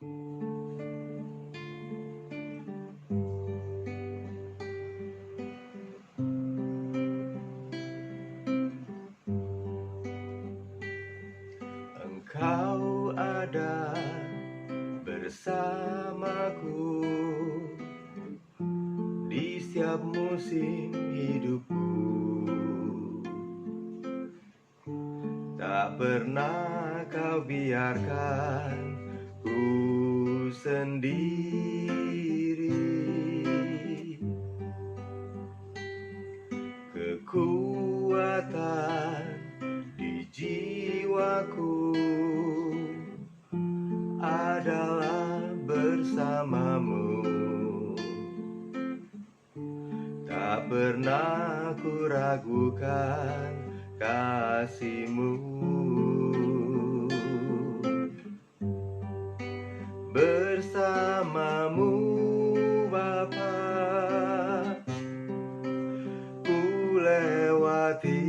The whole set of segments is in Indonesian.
Engkau ada bersamaku di setiap musim hidupku. Tak pernah kau biarkan ku sendiri. Kekuatan di jiwaku adalah bersamamu. Tak pernah ku ragukan kasih-Mu. Bersama-Mu Bapa, ku lewati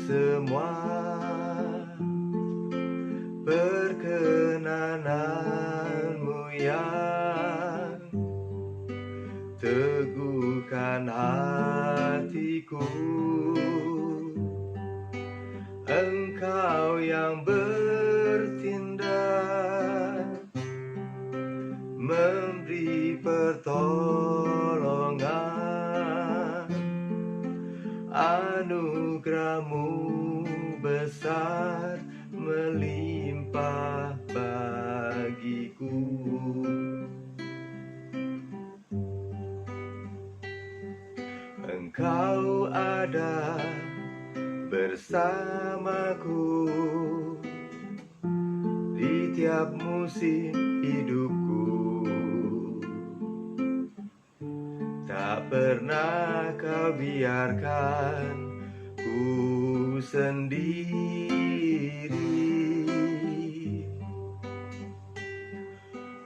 semua perkenanan-Mu yang teguhkan hatiku. Engkau yang bertindak, memberi pertolongan. Anugerah-Mu besar melimpah bagiku. Engkau ada bersamaku di tiap musim hidupku. Tak pernah kau biarkan ku sendiri.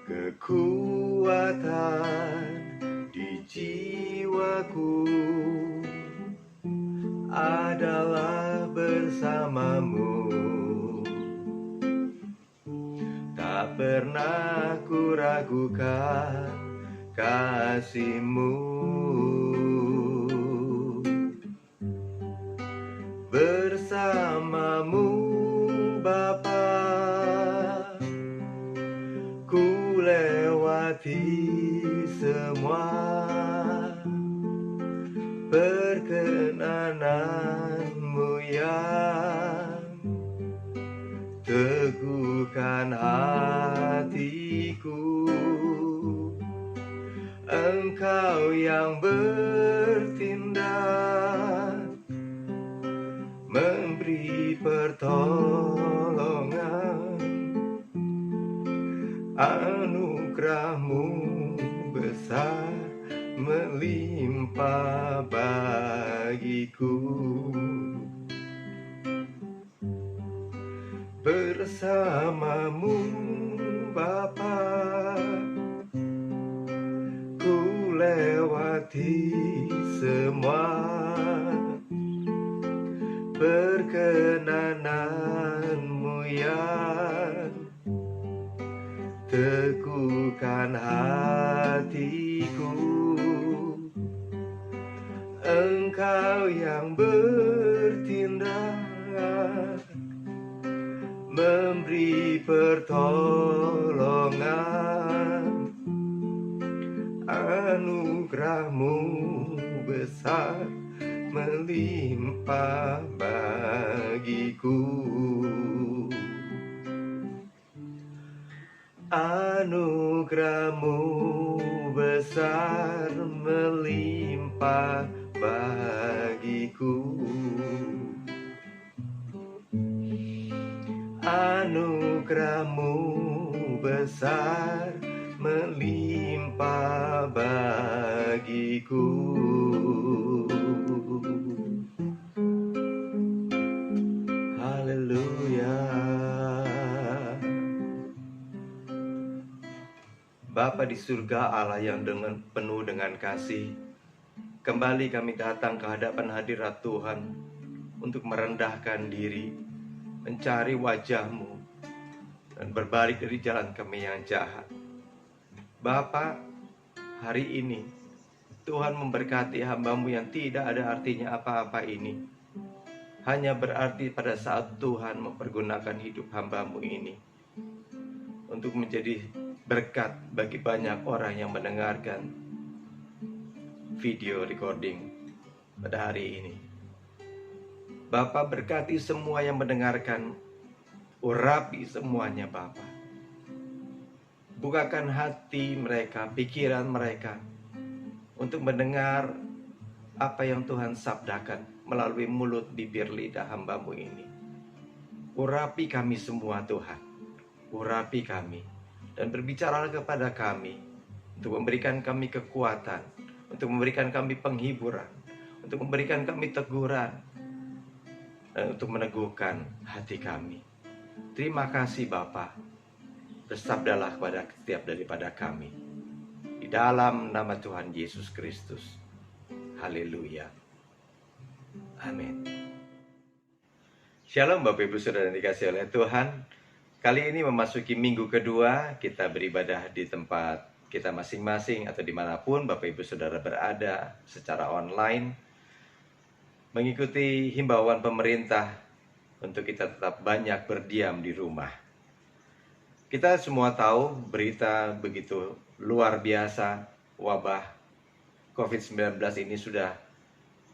Kekuatan di jiwaku adalah bersama-Mu. Tak pernah ku ragukan kasih-Mu. Bersama-Mu Bapa, ku lewati semua perkenanan-Mu yang teguhkan hatiku. Engkau yang bertindak, memberi pertolongan. Anugerah-Mu besar melimpah bagiku. Bersama-Mu Bapa, ku lewati semua perkenanan-Mu yang teguhkan hatiku. Engkau yang bertindak, memberi pertolongan. Anugerah-Mu besar melimpah bagiku. Anugerah-Mu besar melimpah bagiku. Anugerah-Mu besar melimpah bagiku. Haleluya. Bapa di surga, Allah yang penuh dengan kasih, kembali kami datang ke hadapan hadirat Tuhan untuk merendahkan diri, mencari wajah-Mu. dan berbalik dari jalan kami yang jahat. Bapa, hari ini Tuhan memberkati hamba-Mu yang tidak ada artinya apa-apa ini. Hanya berarti pada saat Tuhan mempergunakan hidup hamba-Mu ini untuk menjadi berkat bagi banyak orang yang mendengarkan video recording pada hari ini. Bapa, berkati semua yang mendengarkan, urapi semuanya Bapa. Bukakan hati mereka, pikiran mereka untuk mendengar apa yang Tuhan sabdakan melalui mulut, bibir, lidah hamba-Mu ini. Urapi kami semua Tuhan, urapi kami dan berbicaralah kepada kami untuk memberikan kami kekuatan, untuk memberikan kami penghiburan, untuk memberikan kami teguran, dan untuk meneguhkan hati kami. Terima kasih Bapa. Bersabdalah kepada setiap daripada kami. Di dalam nama Tuhan Yesus Kristus. Haleluya. Amin. Shalom Bapak Ibu Saudara yang dikasihi oleh Tuhan. Kali ini memasuki minggu kedua, kita beribadah di tempat kita masing-masing atau dimanapun Bapak Ibu Saudara berada secara online, mengikuti himbauan pemerintah untuk kita tetap banyak berdiam di rumah. Kita semua tahu berita begitu luar biasa, wabah COVID-19 ini sudah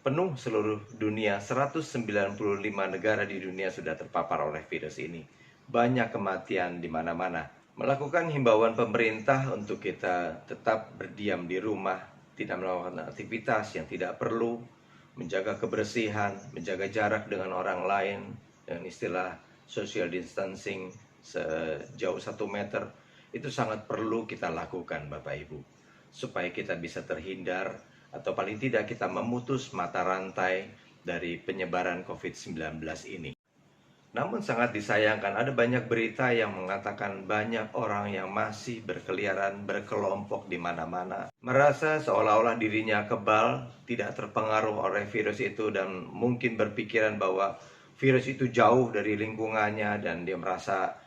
penuh seluruh dunia. 195 negara di dunia sudah terpapar oleh virus ini. Banyak kematian di mana-mana. Melakukan himbauan pemerintah untuk kita tetap berdiam di rumah, tidak melakukan aktivitas yang tidak perlu, menjaga kebersihan, menjaga jarak dengan orang lain, dengan istilah social distancing sejauh 1 meter, itu sangat perlu kita lakukan Bapak Ibu, supaya kita bisa terhindar atau paling tidak kita memutus mata rantai dari penyebaran COVID-19 ini. Namun sangat disayangkan ada banyak berita yang mengatakan banyak orang yang masih berkeliaran berkelompok di mana-mana, merasa seolah-olah dirinya kebal, tidak terpengaruh oleh virus itu, dan mungkin berpikiran bahwa virus itu jauh dari lingkungannya dan dia merasa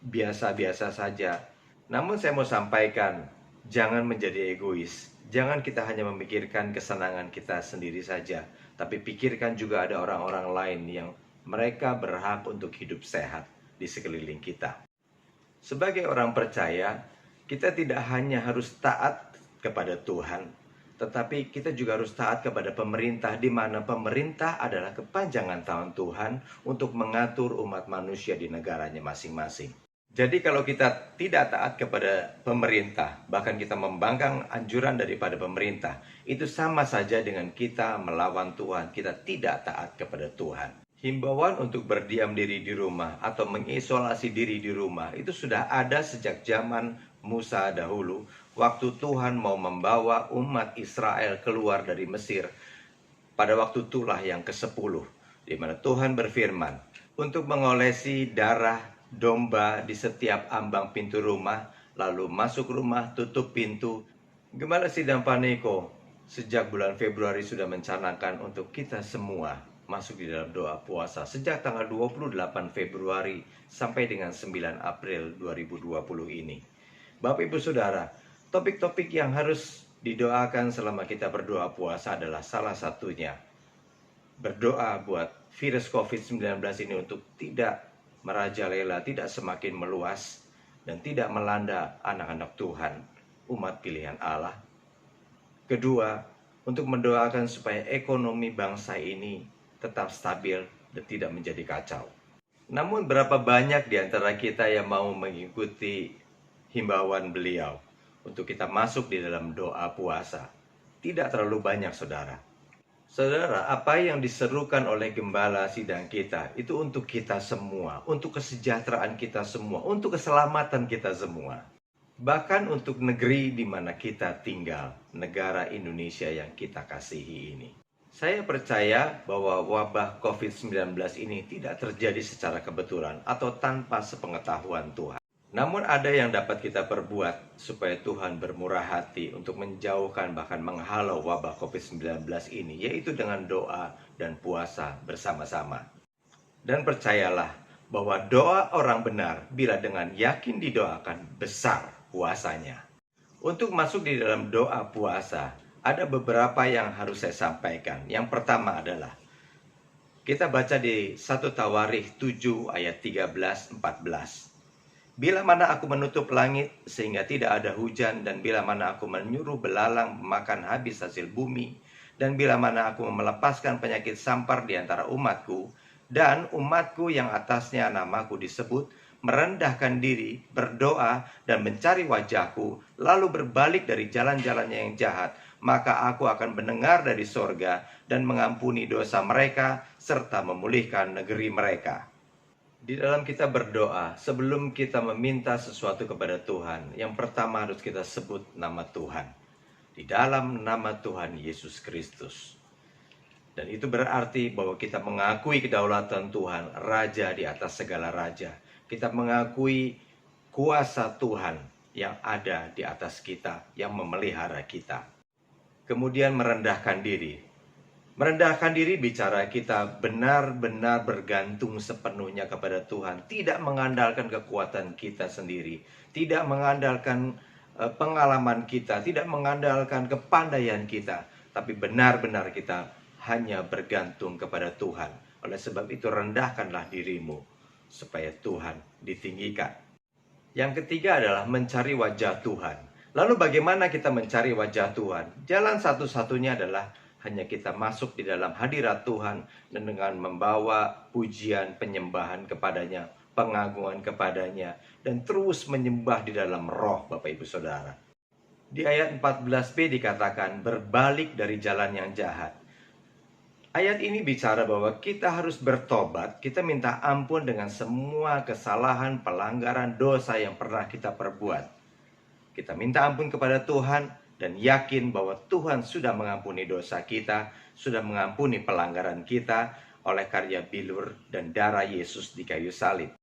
biasa-biasa saja. Namun saya mau sampaikan, jangan menjadi egois. Jangan kita hanya memikirkan kesenangan kita sendiri saja, tapi pikirkan juga ada orang-orang lain yang mereka berhak untuk hidup sehat di sekeliling kita. Sebagai orang percaya, kita tidak hanya harus taat kepada Tuhan, tetapi kita juga harus taat kepada pemerintah, di mana pemerintah adalah kepanjangan tangan Tuhan untuk mengatur umat manusia di negaranya masing-masing. Jadi kalau kita tidak taat kepada pemerintah, bahkan kita membangkang anjuran daripada pemerintah, itu sama saja dengan kita melawan Tuhan, kita tidak taat kepada Tuhan. Himbauan untuk berdiam diri di rumah atau mengisolasi diri di rumah itu sudah ada sejak zaman Musa dahulu, waktu Tuhan mau membawa umat Israel keluar dari Mesir. Pada waktu itulah yang ke-10, di mana Tuhan berfirman untuk mengolesi darah domba di setiap ambang pintu rumah, lalu masuk rumah, tutup pintu. Gembala Sidang Paneko sejak bulan Februari sudah mencanangkan untuk kita semua masuk di dalam doa puasa sejak tanggal 28 Februari sampai dengan 9 April 2020 ini. Bapak Ibu Saudara, topik-topik yang harus didoakan selama kita berdoa puasa adalah salah satunya berdoa buat virus COVID-19 ini untuk tidak merajalela, tidak semakin meluas, dan tidak melanda anak-anak Tuhan, umat pilihan Allah. Kedua, untuk mendoakan supaya ekonomi bangsa ini tetap stabil dan tidak menjadi kacau. Namun berapa banyak di antara kita yang mau mengikuti himbauan beliau untuk kita masuk di dalam doa puasa? Tidak terlalu banyak, saudara. Saudara, apa yang diserukan oleh gembala sidang kita itu untuk kita semua, untuk kesejahteraan kita semua, untuk keselamatan kita semua. Bahkan untuk negeri di mana kita tinggal, negara Indonesia yang kita kasihi ini. Saya percaya bahwa wabah COVID-19 ini tidak terjadi secara kebetulan atau tanpa sepengetahuan Tuhan. Namun ada yang dapat kita perbuat supaya Tuhan bermurah hati untuk menjauhkan bahkan menghalau wabah COVID-19 ini, yaitu dengan doa dan puasa bersama-sama. Dan percayalah bahwa doa orang benar bila dengan yakin didoakan besar kuasanya. Untuk masuk di dalam doa puasa, ada beberapa yang harus saya sampaikan. Yang pertama adalah kita baca di 1 Tawarikh 7 ayat 13-14. Bila mana aku menutup langit sehingga tidak ada hujan, dan bila mana aku menyuruh belalang makan habis hasil bumi, dan bila mana aku melepaskan penyakit sampar di antara umatku, dan umatku yang atasnya namaku disebut merendahkan diri, berdoa, dan mencari wajahku, lalu berbalik dari jalan-jalannya yang jahat, maka aku akan mendengar dari sorga dan mengampuni dosa mereka, serta memulihkan negeri mereka. Di dalam kita berdoa, sebelum kita meminta sesuatu kepada Tuhan, yang pertama harus kita sebut nama Tuhan. Di dalam nama Tuhan Yesus Kristus. Dan itu berarti bahwa kita mengakui kedaulatan Tuhan, Raja di atas segala raja. Kita mengakui kuasa Tuhan yang ada di atas kita, yang memelihara kita. Kemudian merendahkan diri. Merendahkan diri bicara kita benar-benar bergantung sepenuhnya kepada Tuhan. Tidak mengandalkan kekuatan kita sendiri. Tidak mengandalkan pengalaman kita. Tidak mengandalkan kepandaian kita. Tapi benar-benar kita hanya bergantung kepada Tuhan. Oleh sebab itu rendahkanlah dirimu supaya Tuhan ditinggikan. Yang ketiga adalah mencari wajah Tuhan. Lalu bagaimana kita mencari wajah Tuhan? Jalan satu-satunya adalah hanya kita masuk di dalam hadirat Tuhan dan dengan membawa pujian, penyembahan kepadanya, pengagungan kepadanya, dan terus menyembah di dalam roh, Bapak Ibu Saudara. Di ayat 14b dikatakan berbalik dari jalan yang jahat. Ayat ini bicara bahwa kita harus bertobat, kita minta ampun dengan semua kesalahan, pelanggaran, dosa yang pernah kita perbuat. Kita minta ampun kepada Tuhan dan yakin bahwa Tuhan sudah mengampuni dosa kita, sudah mengampuni pelanggaran kita oleh karya bilur dan darah Yesus di kayu salib.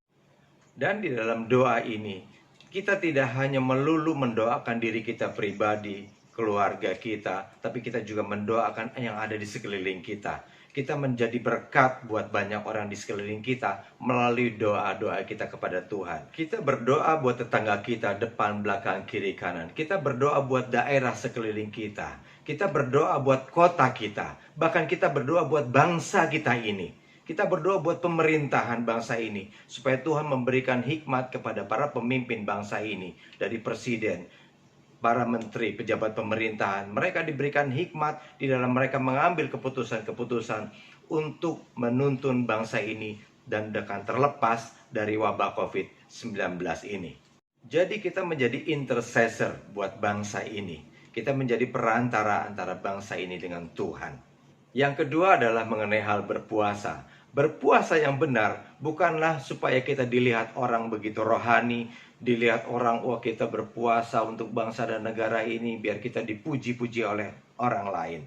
Dan di dalam doa ini, kita tidak hanya melulu mendoakan diri kita pribadi, keluarga kita, tapi kita juga mendoakan yang ada di sekeliling kita. Kita menjadi berkat buat banyak orang di sekeliling kita melalui doa-doa kita kepada Tuhan. Kita berdoa buat tetangga kita, depan, belakang, kiri, kanan. Kita berdoa buat daerah sekeliling kita. Kita berdoa buat kota kita. Bahkan kita berdoa buat bangsa kita ini. Kita berdoa buat pemerintahan bangsa ini. Supaya Tuhan memberikan hikmat kepada para pemimpin bangsa ini. Dari presiden, para menteri, pejabat pemerintahan, mereka diberikan hikmat di dalam mereka mengambil keputusan-keputusan untuk menuntun bangsa ini dan akan terlepas dari wabah COVID-19 ini. Jadi kita menjadi intercessor buat bangsa ini. Kita menjadi perantara antara bangsa ini dengan Tuhan. Yang kedua adalah mengenai hal berpuasa. Berpuasa yang benar bukanlah supaya kita dilihat orang begitu rohani, dilihat orang, wah kita berpuasa untuk bangsa dan negara ini biar kita dipuji-puji oleh orang lain.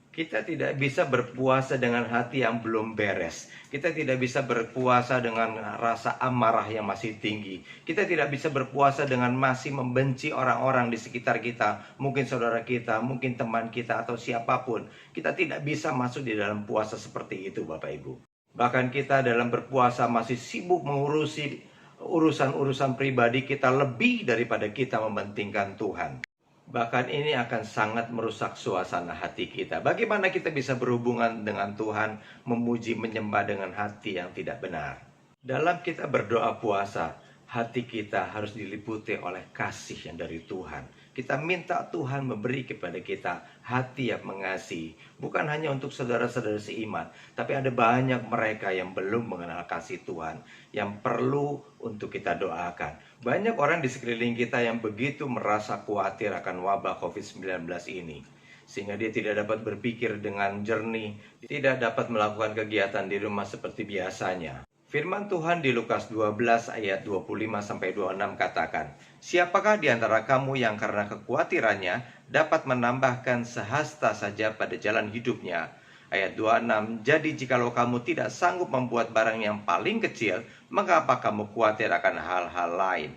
Kita tidak bisa berpuasa dengan hati yang belum beres. Kita tidak bisa berpuasa dengan rasa amarah yang masih tinggi. Kita tidak bisa berpuasa dengan masih membenci orang-orang di sekitar kita. Mungkin saudara kita, mungkin teman kita atau siapapun. Kita tidak bisa masuk di dalam puasa seperti itu, Bapak Ibu. Bahkan kita dalam berpuasa masih sibuk mengurusi urusan-urusan pribadi kita lebih daripada kita mementingkan Tuhan. Bahkan ini akan sangat merusak suasana hati kita. Bagaimana kita bisa berhubungan dengan Tuhan, memuji, menyembah dengan hati yang tidak benar? Dalam kita berdoa puasa, hati kita harus diliputi oleh kasih yang dari Tuhan. Kita minta Tuhan memberi kepada kita hati yang mengasihi. Bukan hanya untuk saudara-saudara seiman, tapi ada banyak mereka yang belum mengenal kasih Tuhan, yang perlu untuk kita doakan. Banyak orang di sekeliling kita yang begitu merasa khawatir akan wabah COVID-19 ini, sehingga dia tidak dapat berpikir dengan jernih, tidak dapat melakukan kegiatan di rumah seperti biasanya. Firman Tuhan di Lukas 12 ayat 25-26 katakan, "Siapakah di antara kamu yang karena kekhawatirannya dapat menambahkan sehasta saja pada jalan hidupnya?" Ayat 26, "Jadi jikalau kamu tidak sanggup membuat barang yang paling kecil, maka apa kamu khawatir akan hal-hal lain?"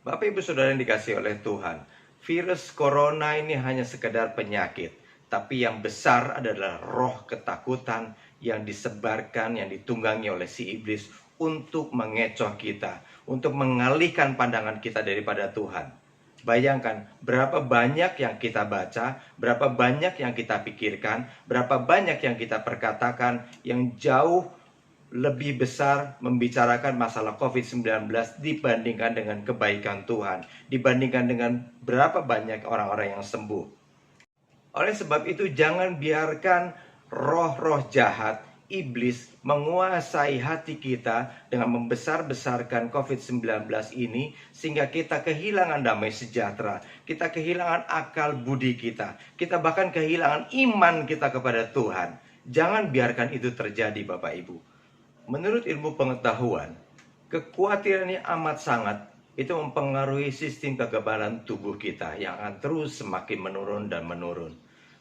Bapak Ibu Saudara yang dikasihi oleh Tuhan, virus corona ini hanya sekedar penyakit, tapi yang besar adalah roh ketakutan yang disebarkan, yang ditunggangi oleh si iblis untuk mengecoh kita, untuk mengalihkan pandangan kita daripada Tuhan. Bayangkan berapa banyak yang kita baca, berapa banyak yang kita pikirkan, berapa banyak yang kita perkatakan yang jauh lebih besar membicarakan masalah COVID-19 dibandingkan dengan kebaikan Tuhan, dibandingkan dengan berapa banyak orang-orang yang sembuh. Oleh sebab itu, jangan biarkan roh-roh jahat, iblis menguasai hati kita dengan membesar-besarkan COVID-19 ini, sehingga kita kehilangan damai sejahtera, kita kehilangan akal budi kita bahkan kehilangan iman kita kepada Tuhan. Jangan biarkan itu terjadi, Bapak Ibu. Menurut ilmu pengetahuan, kekhawatiran yang amat sangat itu mempengaruhi sistem kekebalan tubuh kita yang akan terus semakin menurun dan menurun.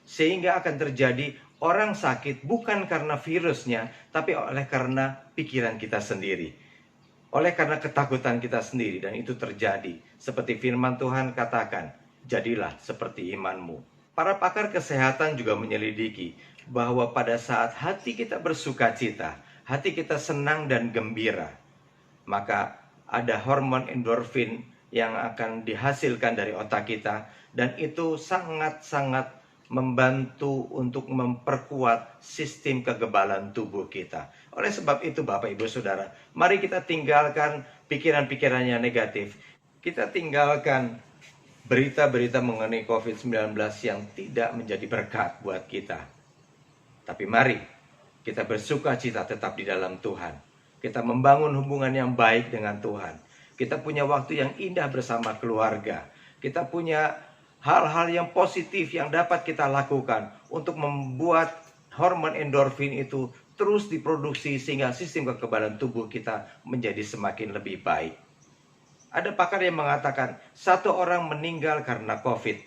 Sehingga akan terjadi orang sakit bukan karena virusnya, tapi oleh karena pikiran kita sendiri. Oleh karena ketakutan kita sendiri, dan itu terjadi. Seperti firman Tuhan katakan, jadilah seperti imanmu. Para pakar kesehatan juga menyelidiki bahwa pada saat hati kita bersuka cita, hati kita senang dan gembira, maka ada hormon endorfin yang akan dihasilkan dari otak kita, dan itu sangat-sangat membantu untuk memperkuat sistem kekebalan tubuh kita. Oleh sebab itu, Bapak Ibu Saudara, mari kita tinggalkan pikiran-pikiran yang negatif. Kita tinggalkan berita-berita mengenai COVID-19 yang tidak menjadi berkat buat kita. Tapi mari kita bersuka cita tetap di dalam Tuhan. Kita membangun hubungan yang baik dengan Tuhan. Kita punya waktu yang indah bersama keluarga. Kita punya hal-hal yang positif yang dapat kita lakukan untuk membuat hormon endorfin itu terus diproduksi sehingga sistem kekebalan tubuh kita menjadi semakin lebih baik. Ada pakar yang mengatakan 1 orang meninggal karena COVID,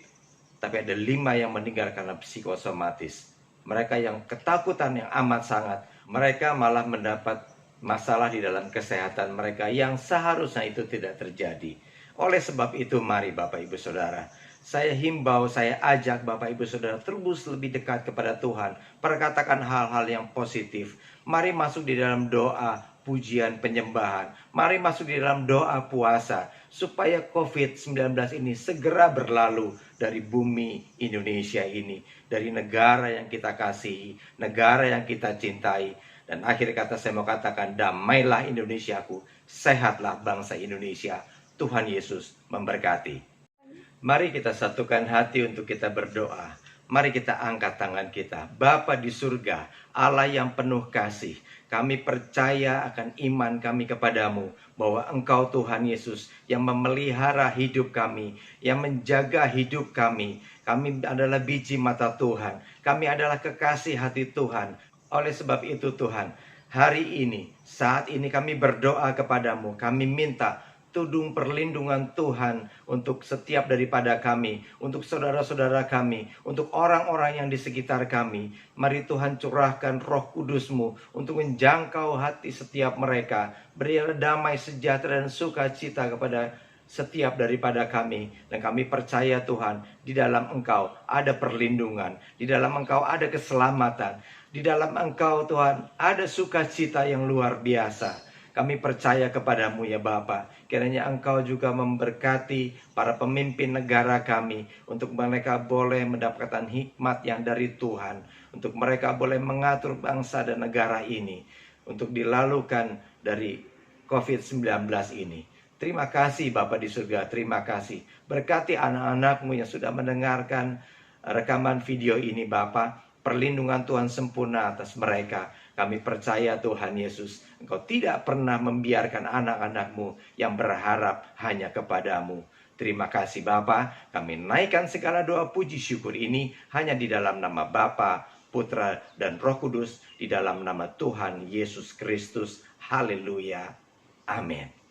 tapi ada 5 yang meninggal karena psikosomatis. Mereka yang ketakutan yang amat sangat, mereka malah mendapat masalah di dalam kesehatan mereka yang seharusnya itu tidak terjadi. Oleh sebab itu, mari Bapak Ibu Saudara, saya himbau, saya ajak Bapak Ibu Saudara terus lebih dekat kepada Tuhan. Perkatakan hal-hal yang positif. Mari masuk di dalam doa, pujian, penyembahan. Mari masuk di dalam doa puasa, supaya COVID-19 ini segera berlalu dari bumi Indonesia ini, dari negara yang kita kasihi, negara yang kita cintai. Dan akhir kata saya mau katakan, damailah Indonesiaku, sehatlah bangsa Indonesia. Tuhan Yesus memberkati. Mari kita satukan hati untuk kita berdoa. Mari kita angkat tangan kita. Bapa di surga, Allah yang penuh kasih, kami percaya akan iman kami kepadamu, bahwa Engkau Tuhan Yesus yang memelihara hidup kami, yang menjaga hidup kami. Kami adalah biji mata Tuhan, kami adalah kekasih hati Tuhan. Oleh sebab itu Tuhan, hari ini, saat ini kami berdoa kepadamu, kami minta tudung perlindungan Tuhan untuk setiap daripada kami, untuk saudara-saudara kami, untuk orang-orang yang di sekitar kami. Mari Tuhan curahkan Roh Kudus-Mu untuk menjangkau hati setiap mereka. Berilah damai, sejahtera, dan sukacita kepada setiap daripada kami. Dan kami percaya Tuhan, di dalam Engkau ada perlindungan, di dalam Engkau ada keselamatan, di dalam Engkau Tuhan ada sukacita yang luar biasa. Kami percaya kepadamu ya Bapa. Kiranya Engkau juga memberkati para pemimpin negara kami, untuk mereka boleh mendapatkan hikmat yang dari Tuhan, untuk mereka boleh mengatur bangsa dan negara ini, untuk dilalukan dari COVID-19 ini. Terima kasih Bapa di surga, terima kasih. Berkati anak-anakmu yang sudah mendengarkan rekaman video ini Bapa. Perlindungan Tuhan sempurna atas mereka. Kami percaya Tuhan Yesus, Engkau tidak pernah membiarkan anak-anak-Mu yang berharap hanya kepadamu. Terima kasih Bapa. Kami naikkan segala doa puji syukur ini hanya di dalam nama Bapa, Putra, dan Roh Kudus, di dalam nama Tuhan Yesus Kristus. Haleluya. Amin.